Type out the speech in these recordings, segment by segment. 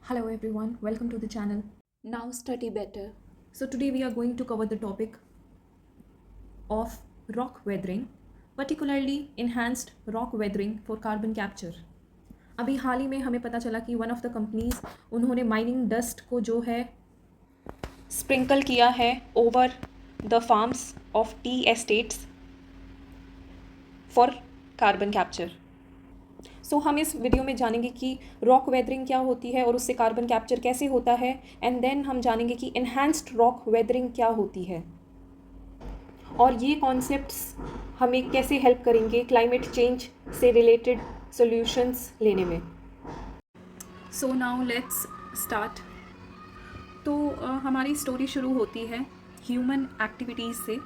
Hello everyone, welcome to the channel. Now study better. So today we are going to cover the topic of rock weathering, particularly enhanced rock weathering for carbon capture. अभी हाल ही में हमें पता चला कि one of the companies उन्होंने mining dust को जो है स्प्रिंकल किया है over the farms of tea estates for carbon capture. So हम इस वीडियो में जानेंगे कि रॉक वेदरिंग क्या होती है और उससे कार्बन कैप्चर कैसे होता है, एंड देन हम जानेंगे कि इन्हांस्ड रॉक वेदरिंग क्या होती है और ये कॉन्सेप्ट्स हमें कैसे हेल्प करेंगे क्लाइमेट चेंज से रिलेटेड सॉल्यूशंस लेने में। So now let's start. तो हमारी स्टोरी शुरू होती है ह्यूमन एक्टिविटीज़ से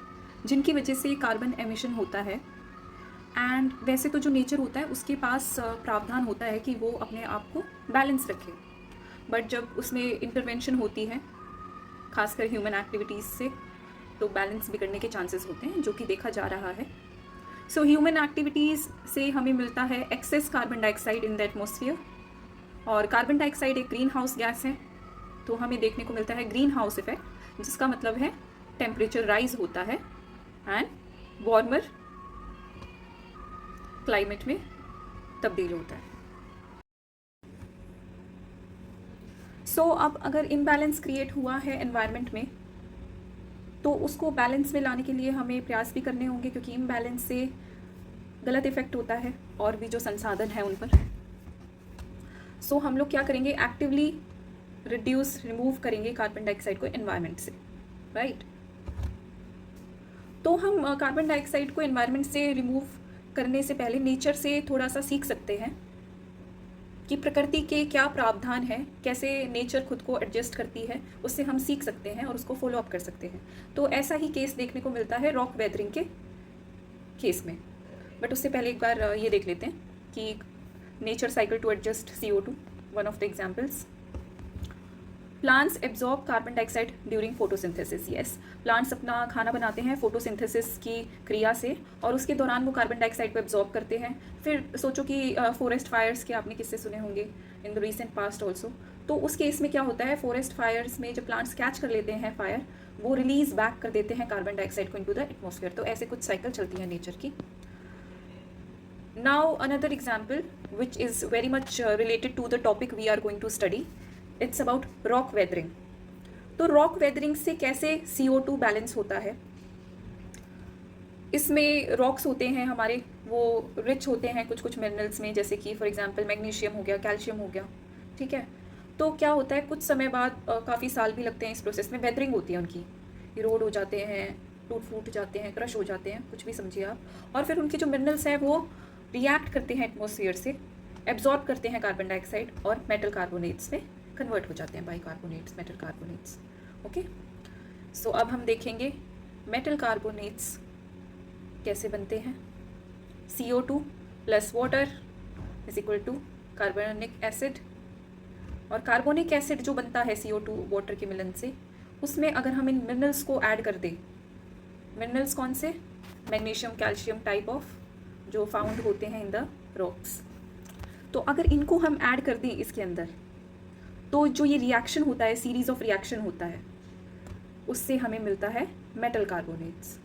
जिनकी वजह से कार्बन एमिशन होता है। एंड वैसे तो जो नेचर होता है उसके पास प्रावधान होता है कि वो अपने आप को बैलेंस रखे, बट जब उसमें इंटरवेंशन होती है खासकर ह्यूमन एक्टिविटीज़ से तो बैलेंस बिगड़ने के चांसेस होते हैं, जो कि देखा जा रहा है। सो ह्यूमन एक्टिविटीज़ से हमें मिलता है excess carbon dioxide in the atmosphere, और कार्बन डाइऑक्साइड एक ग्रीन हाउस गैस है, तो हमें देखने को मिलता है ग्रीन हाउस इफेक्ट, जिसका मतलब है टेम्परेचर राइज होता है एंड वार्मर क्लाइमेट में तब्दील होता है। सो अब अगर इम्बैलेंस क्रिएट हुआ है एनवायरनमेंट में तो उसको बैलेंस में लाने के लिए हमें प्रयास भी करने होंगे, क्योंकि इम्बैलेंस से गलत इफेक्ट होता है और भी जो संसाधन है उन पर। सो हम लोग क्या करेंगे, एक्टिवली रिमूव करेंगे कार्बन डाइऑक्साइड को एनवायरनमेंट से, राइट। तो हम कार्बन डाइऑक्साइड को एनवायरनमेंट से रिमूव करने से पहले नेचर से थोड़ा सा सीख सकते हैं कि प्रकृति के क्या प्रावधान है, कैसे नेचर खुद को एडजस्ट करती है, उससे हम सीख सकते हैं और उसको फॉलो अप कर सकते हैं। तो ऐसा ही केस देखने को मिलता है रॉक वेदरिंग के केस में। बट उससे पहले एक बार ये देख लेते हैं कि nature cycle to adjust CO2, one of the examples. Plants absorb carbon dioxide during photosynthesis. Yes, plants अपना खाना बनाते हैं फोटोसिंथेसिस की क्रिया से, और उसके दौरान वो कार्बन डाइऑक्साइड को एब्जॉर्ब करते हैं। फिर सोचो कि फॉरेस्ट फायर्स के आपने किससे सुने होंगे in the recent past also. तो उस केस में क्या होता है, फॉरेस्ट फायर्स में जब प्लांट्स कैच कर लेते हैं फायर, वो रिलीज बैक कर देते हैं कार्बन डाइऑक्साइड को इनटू द एटमॉस्फेयर। तो ऐसे कुछ साइकिल चलती है नेचर की। Now another example which is very much related to the topic we are going to study, it's about rock weathering. तो रॉक वेदरिंग से कैसे CO2 बैलेंस होता है। इसमें रॉक्स होते हैं हमारे, वो रिच होते हैं कुछ कुछ मिनरल्स में, जैसे कि फॉर एग्जांपल मैग्नीशियम हो गया, कैल्शियम हो गया, ठीक है। तो क्या होता है, कुछ समय बाद काफ़ी साल भी लगते हैं इस प्रोसेस में, वेदरिंग होती है उनकी, इरोड हो जाते हैं, टूट फूट जाते हैं, क्रश हो जाते हैं, कुछ भी समझिए आप। और फिर उनके जो मिनरल्स हैं वो रिएक्ट करते हैं एटमॉस्फेयर से, एब्जॉर्ब करते हैं कार्बन डाइऑक्साइड और मेटल कार्बोनेट्स में कन्वर्ट हो जाते हैं, bicarbonates, metal carbonates. Okay, so अब हम देखेंगे मेटल कार्बोनेट्स कैसे बनते हैं। CO2 plus water is equal to carbonic acid, और कार्बोनिक एसिड जो बनता है CO2 वाटर के मिलन से, उसमें अगर हम इन मिनरल्स को ऐड कर दें, मिनरल्स कौन से, मैग्नीशियम, कैल्शियम टाइप ऑफ जो फाउंड होते हैं इन द रॉक्स, तो अगर इनको हम ऐड कर दें इसके अंदर, तो जो ये रिएक्शन होता है, सीरीज ऑफ रिएक्शन होता है, उससे हमें मिलता है metal carbonates.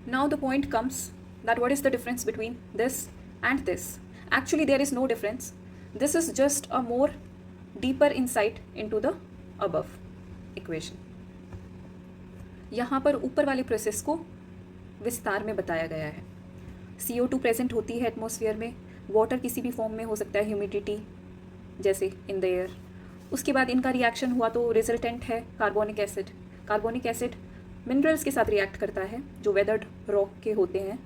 Now the point comes that what is the difference between this and this. Actually there is no difference, this is just a more deeper insight into the above equation. यहाँ पर ऊपर वाले process को विस्तार में बताया गया है। CO2 प्रेजेंट होती है एटमॉस्फेयर में, वाटर किसी भी फॉर्म में हो सकता है, ह्यूमिडिटी जैसे इन द एयर। उसके बाद इनका रिएक्शन हुआ तो रिजल्टेंट है carbonic acid. Carbonic acid minerals के साथ रिएक्ट करता है जो वेदर्ड रॉक के होते हैं।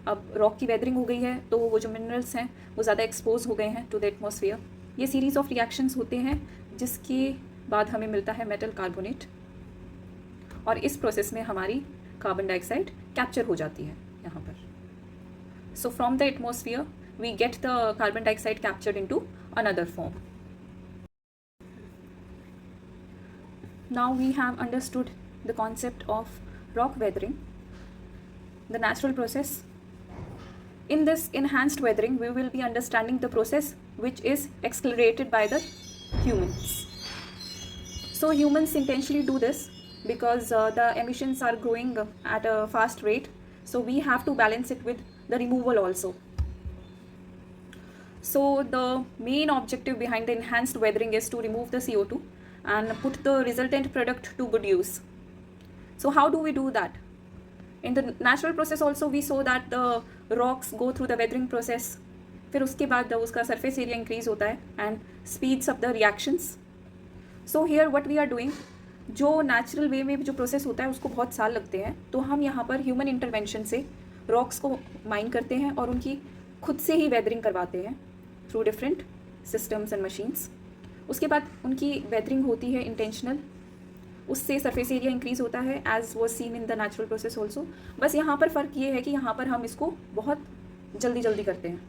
अब रॉक की वेदरिंग हो गई है तो वो जो मिनरल्स हैं वो ज़्यादा एक्सपोज हो गए हैं टू द एटमॉस्फेयर। ये सीरीज ऑफ रिएक्शंस होते हैं जिसके बाद हमें मिलता है मेटल कार्बोनेट, और इस प्रोसेस में हमारी कार्बन डाइऑक्साइड कैप्चर हो जाती है यहाँ पर। So from the atmosphere we get the carbon dioxide captured into another form. Now we have understood the concept of rock weathering, the natural process In this enhanced weathering, we will be understanding the process which is accelerated by the humans. So humans intentionally do this because the emissions are growing at a fast rate. So we have to balance it with the removal also. So the main objective behind the enhanced weathering is to remove the CO2 and put the resultant product to good use. So how do we do that? In the natural process also we saw that the rocks go through the weathering process. फिर उसके बाद उसका surface area increase होता है and speeds up the reactions. So here what we are doing, जो natural way में जो process होता है उसको बहुत साल लगते हैं, तो हम यहाँ पर human intervention से rocks को mine करते हैं और उनकी खुद से ही weathering करवाते हैं through different systems and machines. उसके बाद उनकी weathering होती है intentional, उससे सरफेस एरिया इंक्रीज़ होता है as was seen in the natural process also. बस यहाँ पर फ़र्क ये है कि यहाँ पर हम इसको बहुत जल्दी जल्दी करते हैं.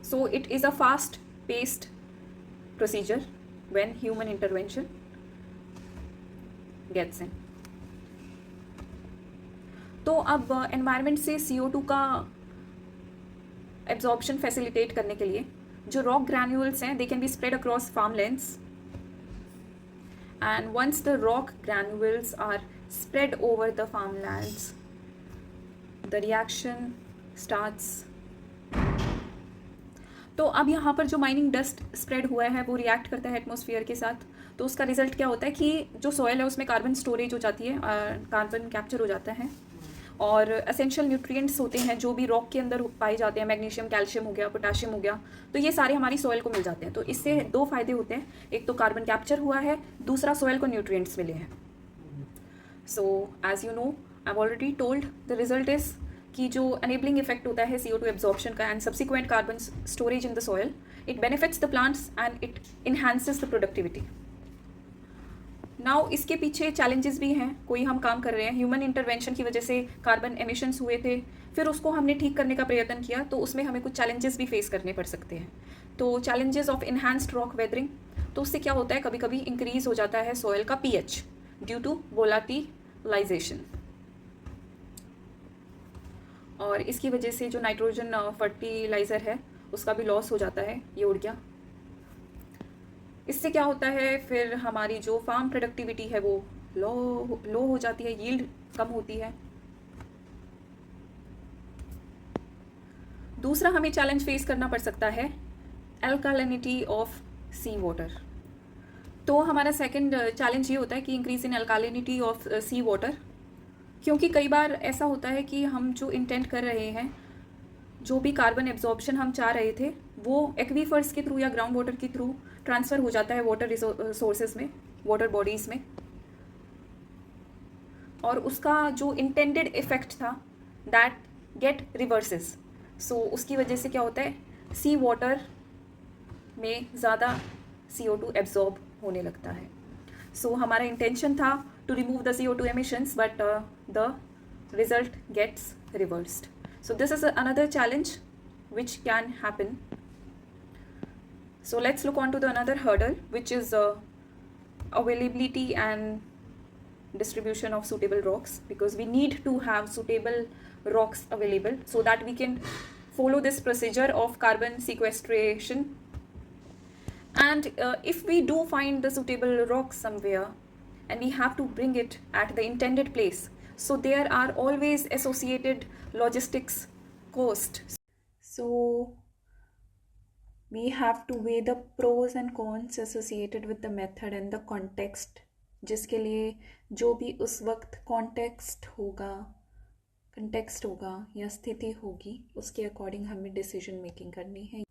So it is a fast paced procedure when human intervention gets in. तो अब एनवायरनमेंट से CO2 का एब्जॉर्प्शन फैसिलिटेट करने के लिए जो रॉक ग्रैन्यूल्स हैं they can be spread across farmlands. And once the rock granules are spread over the farmlands, the reaction starts. तो अब यहाँ पर जो माइनिंग डस्ट स्प्रेड हुआ है वो रिएक्ट करता है एटमॉस्फेयर के साथ. तो उसका रिजल्ट क्या होता है कि जो सॉयल है उसमें कार्बन स्टोरेज हो जाती है, कार्बन कैप्चर हो जाता है और एसेंशियल न्यूट्रिएंट्स होते हैं जो भी रॉक के अंदर पाए जाते हैं, मैग्नीशियम, कैल्शियम हो गया, पोटाशियम हो गया, तो ये सारे हमारी सॉइल को मिल जाते हैं. तो इससे दो फायदे होते हैं, एक तो कार्बन कैप्चर हुआ है, दूसरा सॉइल को न्यूट्रिएंट्स मिले हैं. So as you know I have already told the result is कि जो एनेबलिंग इफेक्ट होता है CO2 एब्जॉर्प्शन का and subsequent carbon storage in the soil, it benefits the plants and it enhances the productivity. Now इसके पीछे challenges भी हैं. कोई हम काम कर रहे हैं, ह्यूमन इंटरवेंशन की वजह से कार्बन एमिशंस हुए थे, फिर उसको हमने ठीक करने का प्रयत्न किया, तो उसमें हमें कुछ चैलेंजेस भी फेस करने पड़ सकते हैं. तो challenges of enhanced rock weathering, तो उससे क्या होता है, कभी कभी इंक्रीज हो जाता है सॉइल का pH ड्यू टू वोलाटिलाइजेशन, और इसकी वजह से जो नाइट्रोजन फर्टिलाइज़र है उसका भी लॉस हो जाता है, ये उड़ गया. इससे क्या होता है, फिर हमारी जो फार्म प्रोडक्टिविटी है वो लो हो जाती है, यील्ड कम होती है. दूसरा हमें चैलेंज फेस करना पड़ सकता है अल्कालिनिटी ऑफ सी वाटर. तो हमारा सेकंड चैलेंज ये होता है कि increase in alkalinity of sea water, क्योंकि कई बार ऐसा होता है कि हम जो इंटेंट कर रहे हैं, जो भी कार्बन एब्जॉर्प्शन हम चाह रहे थे वो एक्वीफर्स के थ्रू या ग्राउंड वाटर के थ्रू ट्रांसफ़र हो जाता है वाटर सोर्सेज में, वाटर बॉडीज़ में, और उसका जो इंटेंडेड इफेक्ट था दैट गेट रिवर्सेस. सो उसकी वजह से क्या होता है, सी वाटर में ज़्यादा CO2 एब्जॉर्ब होने लगता है. सो हमारा इंटेंशन था to remove the CO2 emissions but the result gets reversed. So this is another challenge which can happen. So let's look on to the another hurdle, which is availability and distribution of suitable rocks, because we need to have suitable rocks available so that we can follow this procedure of carbon sequestration. And if we do find the suitable rock somewhere and we have to bring it at the intended place, so there are always associated logistics cost. So we have to weigh the pros and cons associated with the method and the context, जिसके लिए जो भी उस वक्त context होगा या स्थिति होगी उसके अकॉर्डिंग हमें डिसीजन मेकिंग करनी है.